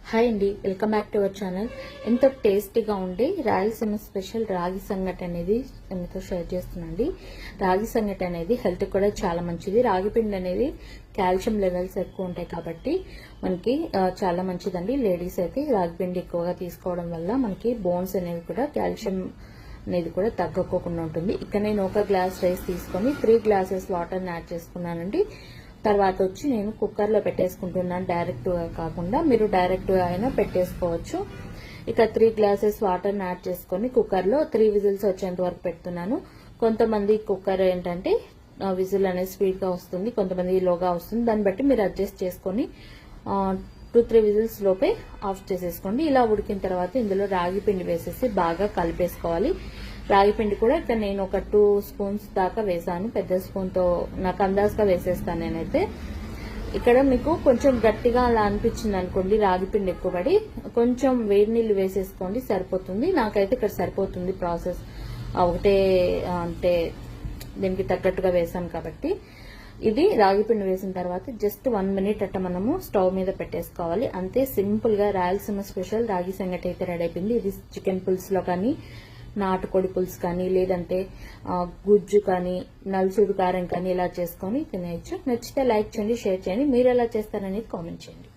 Hi అండి, welcome back to our channel. ఎంతో టేస్టీగా ఉండే రాయలసీమ స్పెషల్ రాగి సంగటి అనేది మీతో షేర్ చేస్తున్నాండి. రాగి సంగటి అనేది హెల్త్ కూడా చాలా మంచిది. రాగి పిండి అనేది కాల్షియం లెవెల్స్ ఎక్కువ ఉంటాయి కాబట్టి మనకి చాలా మంచిదండి. లేడీస్ అయితే రాగి పిండి ఎక్కువగా తీసుకోవడం వల్ల మనకి బోన్స్ అనేవి కూడా కాల్షియం అనేది కూడా తగ్గకోకుండా ఉంటుంది. ఇక్కడ నేను ఒక గ్లాస్ రైస్ తీసుకొని 3 గ్లాసెస్ వాటర్ని యాడ్ చేసుకున్నానండి. తర్వాత వచ్చి నేను కుక్కర్లో పెట్టేసుకుంటున్నాను, డైరెక్ట్గా కాకుండా మీరు డైరెక్ట్గా అయినా పెట్టేసుకోవచ్చు. ఇక 3 గ్లాసెస్ వాటర్ని యాడ్ చేసుకొని కుక్కర్లో 3 విజిల్స్ వచ్చేంత వరకు పెడుతున్నాను. కొంతమంది కుక్కర్ ఏంటంటే విజిల్ అనేది స్పీడ్గా వస్తుంది, కొంతమంది లోగా వస్తుంది. దాన్ని బట్టి మీరు అడ్జస్ట్ చేసుకొని 2-3 విజిల్స్ లోపే ఆఫ్ చేసేసుకోండి. ఇలా ఉడికిన తర్వాత ఇందులో రాగి పిండి వేసేసి బాగా కలిపేసుకోవాలి. రాగి పిండి కూడా ఇక్కడ నేను ఒక 2 స్పూన్స్ దాకా వేసాను. పెద్ద స్పూన్తో నాకు అందాజుగా వేసేస్తాను నేనైతే. ఇక్కడ మీకు కొంచెం గట్టిగా అలా అనిపించింది అనుకోండి, రాగి పిండి ఎక్కువ పడి కొంచెం వేడి నీళ్ళు వేసేసుకోండి, సరిపోతుంది. నాకైతే ఇక్కడ సరిపోతుంది ప్రాసెస్. ఒకటే అంటే దీనికి తగ్గట్టుగా వేసాను కాబట్టి. ఇది రాగి పిండి వేసిన తర్వాత జస్ట్ 1 మినిట్ అట్ట మనము స్టవ్ మీద పెట్టేసుకోవాలి. అంతే సింపుల్ గా రాయలసీమ స్పెషల్ రాగి సంగటి అయితే రెడీ అయిపోయింది. ఇది చికెన్ పులుసులో కానీ, నాటుకోడి పులుసు కానీ, లేదంటే గుజ్జు కానీ, నలుసూరు కారం కానీ ఇలా చేసుకొని తినేయచ్చు. నచ్చితే లైక్ చేయండి, షేర్ చేయండి. మీరు ఎలా చేస్తారనేది కామెంట్ చేయండి.